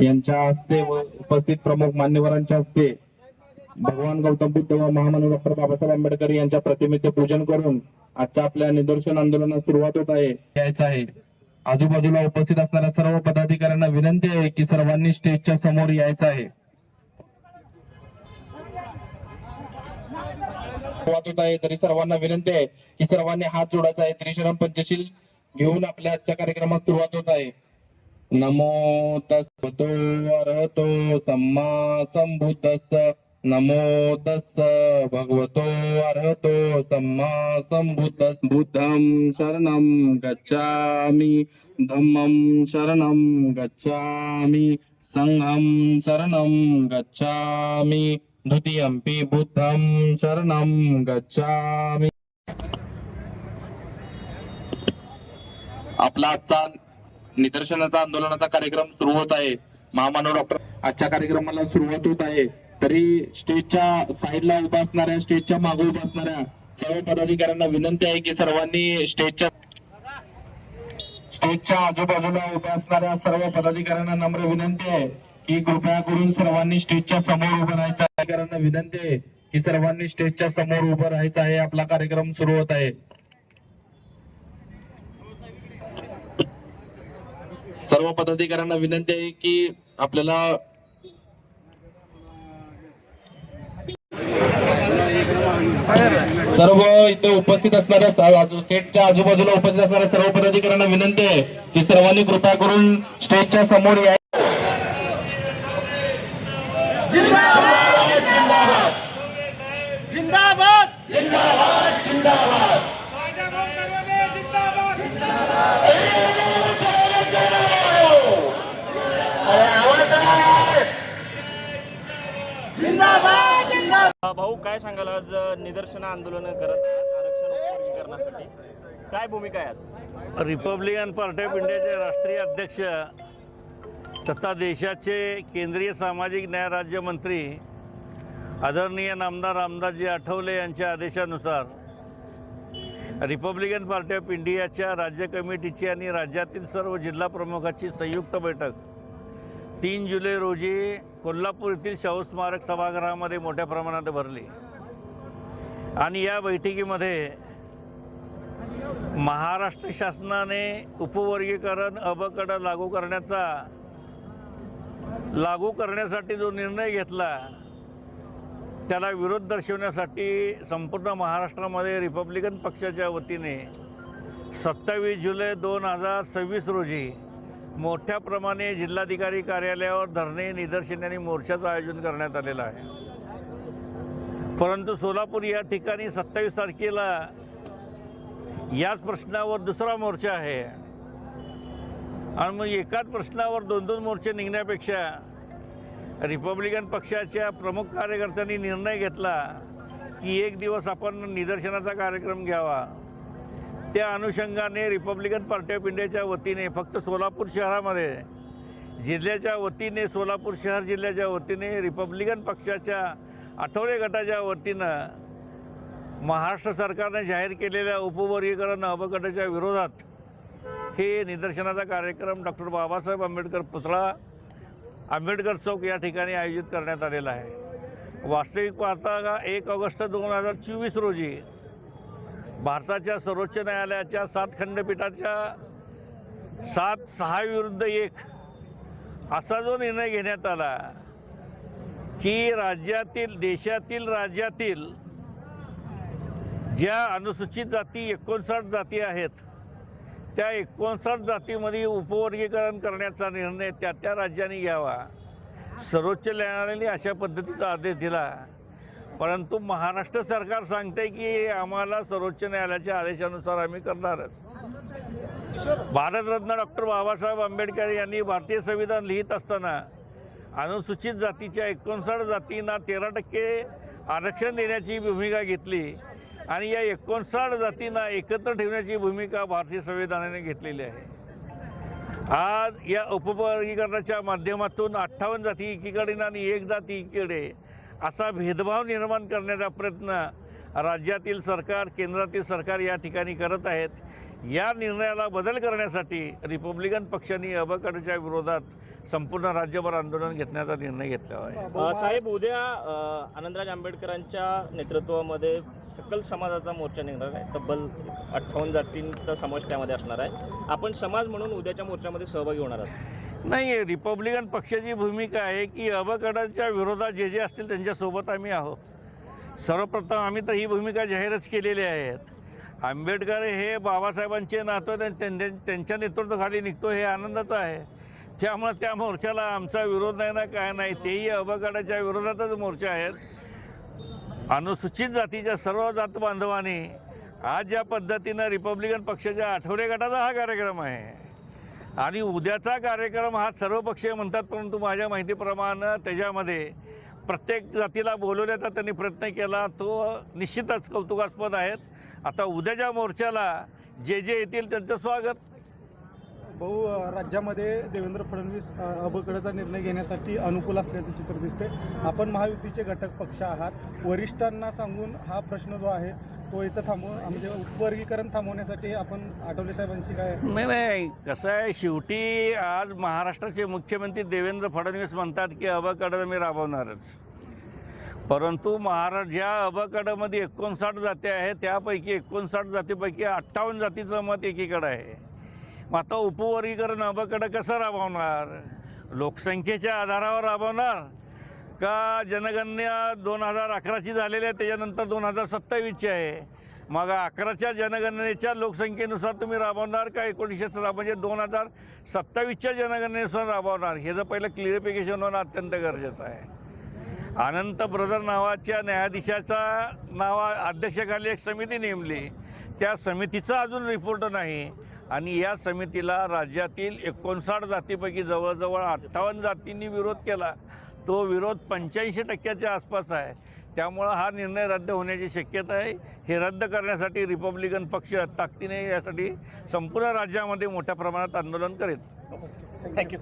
यांच्या हस्ते व उपस्थित प्रमुख मान्यवरांच्या हस्ते भगवान गौतम बुद्ध व महामानव डॉक्टर बाबासाहेब आंबेडकर यांच्या प्रतिमेचे पूजन करून आजच्या आपल्या निदर्शन आंदोलनास सुरुवात होत आहे. यायचं आहे. आजूबाजूला उपस्थित असणाऱ्या सर्व पदाधिकाऱ्यांना विनंती आहे की सर्वांनी स्टेजच्या समोर यायचं आहे. सुरुवात होत आहे तरी सर्वांना विनंती आहे की सर्वांनी हात जोडायचा आहे. त्रिशरण पंचशील घेऊन आपल्या आजच्या कार्यक्रमात सुरुवात होत आहे. नमो तस्सो अरहतो सम्मा संबुद्धस्स नमो तस्स भगवतो अरहतो सम्मा संबुद्धस्स बुद्धं शरणं गच्छामि धम्मं शरणं गच्छामि संघं शरणं गच्छामि द्वितीयंपि बुद्धं शरणं गच्छामि. आपला आजचा निदर्शनाचा आंदोलनाचा कार्यक्रम सुरू होत आहे. महामानव डॉक्टर आजच्या कार्यक्रमाला सुरुवात होत आहे तरी स्टेजच्या साईडला उभा असणाऱ्या स्टेजच्या मागे उभा असणाऱ्या सर्व पदाधिकाऱ्यांना विनंती आहे की सर्वांनी स्टेजच्या आजूबाजूला उभ्या असणाऱ्या सर्व पदाधिकाऱ्यांना नम्र विनंती आहे की कृपया करून सर्वांनी स्टेजच्या समोर उभं राहायचं. अधिकाऱ्यांना विनंती आहे की सर्वांनी स्टेजच्या समोर उभं राहायचं आहे. आपला कार्यक्रम सुरू होत आहे. सर्व पदाधिकाऱ्यांना विनंती आहे की आपल्याला सर्व इथे उपस्थित असणाऱ्या स्टेजच्या आजूबाजूला उपस्थित असणाऱ्या सर्व पदाधिकाऱ्यांना विनंती आहे की सर्वांनी कृपया करून स्टेजच्या समोर या. जिंदाबाद जिंदाबाद जिंदाबाद भाऊ, काय सांगाल? आज निदर्शन आंदोलन करत आरक्षण उपवर्गीकरणासाठी काय भूमिका आहे आज? रिपब्लिकन पार्टी ऑफ इंडियाचे राष्ट्रीय अध्यक्ष तथा देशाचे केंद्रीय सामाजिक न्याय राज्यमंत्री आदरणीय नामदार रामदासजी आठवले यांच्या आदेशानुसार रिपब्लिकन पार्टी ऑफ इंडियाच्या राज्य कमिटीची आणि राज्यातील सर्व जिल्हा प्रमुखाची संयुक्त बैठक 3 जुलै रोजी कोल्हापूर येथील शाहू स्मारक सभागृहामध्ये मोठ्या प्रमाणात भरली आणि या बैठकीमध्ये महाराष्ट्र शासनाने उपवर्गीकरण अबकड लागू करण्यासाठी जो निर्णय घेतला त्याला विरोध दर्शवण्यासाठी संपूर्ण महाराष्ट्रामध्ये रिपब्लिकन पक्षाच्या वतीने 27 जुलै 2026 रोजी मोठ्या प्रमाणे जिल्हाधिकारी कार्यालयावर धरणे, निदर्शने आणि मोर्चाचं आयोजन करण्यात आलेलं आहे. परंतु सोलापूर या ठिकाणी 27 तारखेला याच प्रश्नावर दुसरा मोर्चा आहे आणि मग एकाच प्रश्नावर 2-2 मोर्चे निघण्यापेक्षा रिपब्लिकन पक्षाच्या प्रमुख कार्यकर्त्यांनी निर्णय घेतला की एक दिवस आपण निदर्शनाचा कार्यक्रम घ्यावा. त्या अनुषंगाने रिपब्लिकन पार्टी ऑफ इंडियाच्या वतीने फक्त सोलापूर शहरामध्ये जिल्ह्याच्या वतीने सोलापूर शहर जिल्ह्याच्या वतीने रिपब्लिकन पक्षाच्या आठवले गटाच्या वतीनं महाराष्ट्र सरकारने जाहीर केलेल्या उपवर्गीकरण अबकटाच्या विरोधात हे निदर्शनाचा कार्यक्रम डॉक्टर बाबासाहेब आंबेडकर पुतळा आंबेडकर चौक या ठिकाणी आयोजित करण्यात आलेला आहे. वास्तविक पाहता 1 ऑगस्ट 2024 रोजी भारताच्या सर्वोच्च न्यायालयाच्या 7 खंडपीठाच्या 7-6 विरुद्ध 1 असा जो निर्णय घेण्यात आला की देशातील राज्यातील ज्या अनुसूचित जाती 59 जाती आहेत त्या 59 जातीमध्ये उपवर्गीकरण करण्याचा निर्णय त्या राज्यांनी घ्यावा. सर्वोच्च न्यायालयाने अशा पद्धतीचा आदेश दिला. परंतु महाराष्ट्र सरकार सांगते की आम्हाला सर्वोच्च न्यायालयाच्या आदेशानुसार आम्ही करणारच. भारतरत्न डॉक्टर बाबासाहेब आंबेडकर यांनी भारतीय संविधान लिहित असताना अनुसूचित जातीच्या 59 जातींना 13% आरक्षण देण्याची भूमिका घेतली आणि या 59 जातींना एकत्र ठेवण्याची भूमिका भारतीय संविधानाने घेतलेली आहे. आज या उपवर्गीकरणाच्या माध्यमातून 58 जाती एकीकडे आणि 1 जाती एकीकडे असा भेदभाव निर्माण करण्याचा प्रयत्न राज्यातील सरकार, केंद्रातील सरकार या ठिकाणी करत आहेत. या निर्णयाला बदल करण्यासाठी रिपब्लिकन पक्षाने अ ब गटाच्या विरोधात संपूर्ण राज्यभर आंदोलन घेण्याचा निर्णय घेतला आहे. साहेब, उद्या आनंदराज आंबेडकरांच्या नेतृत्वामध्ये सकल समाजाचा मोर्चा निघणार आहे. तब्बल 58 जातींचा समावेश त्यामध्ये असणार आहे. आपण समाज म्हणून उद्याच्या मोर्चामध्ये सहभागी होणार आहात? नाही, रिपब्लिकन पक्षाची भूमिका आहे की अ ब गटाच्या विरोधात जे असतील त्यांच्यासोबत आम्ही आहोत. सर्वप्रथम आम्ही तर ही भूमिका जाहीरच केलेली आहेत. आंबेडकर हे बाबासाहेबांचे नातं त्यांच्या नेतृत्वाखाली निघतो हे आनंदाचं आहे. त्यामुळे त्या मोर्चाला आमचा विरोध नाही ना काय नाही. तेही अ ब गटाच्या विरोधातच मोर्चा आहेत. अनुसूचित जातीच्या सर्व जात बांधवांनी आज ज्या पद्धतीनं रिपब्लिकन पक्षाच्या आठवडे गटाचा हा कार्यक्रम आहे आणि उद्याचा कार्यक्रम हा सर्वपक्षीय म्हणतात, परंतु माझ्या माहितीप्रमाणे त्याच्यामध्ये प्रत्येक जातीला बोलवण्याचा त्यांनी प्रयत्न केला, तो निश्चितच कौतुकास्पद आहेत. आता उद्याच्या मोर्चाला जे येतील त्यांचं स्वागत. भाऊ, राज्यामध्ये देवेंद्र फडणवीस अ ब गटाचा निर्णय घेण्यासाठी अनुकूल असल्याचं चित्र दिसते. आपण महायुतीचे घटक पक्ष आहात. वरिष्ठांना सांगून हा प्रश्न जो आहे तो इथं म्हणजे उपवर्गीकरण थांबवण्यासाठी आपण आठवले साहेबांशी काय? नाही, कसं आहे, शेवटी आज महाराष्ट्राचे मुख्यमंत्री देवेंद्र फडणवीस म्हणतात की अ ब गट मी राबवणारच. परंतु ज्या अ ब गटामध्ये 59 जाती आहेत त्यापैकी 59 जातीपैकी 58 जातीचं मत एकीकडे आहे. मग आता उपवर्गीकरण अ ब गट कसं राबवणार? लोकसंख्येच्या आधारावर राबवणार का? जनगणना 2011ची झालेली आहे, त्याच्यानंतर 2027ची आहे. मग 11च्या जनगणनेच्या लोकसंख्येनुसार तुम्ही राबवणार का 1900 म्हणजे 2027च्या जनगणनेनुसार राबवणार? हे जर पहिलं क्लिअरिफिकेशन होणं अत्यंत गरजेचं आहे. अनंत ब्रदर नावाच्या न्यायाधीशाचा अध्यक्षाखाली एक समिती नेमली. त्या समितीचा अजून रिपोर्ट नाही आणि या समितीला राज्यातील 59 जातीपैकी जवळजवळ 58 जातींनी विरोध केला. तो विरोध 85% आसपास आहे. त्यामुळं हा निर्णय रद्द होण्याची शक्यता आहे. हे रद्द करण्यासाठी रिपब्लिकन पक्ष ताकदीने यासाठी संपूर्ण राज्यामध्ये मोठ्या प्रमाणात आंदोलन करेल. थँक्यू.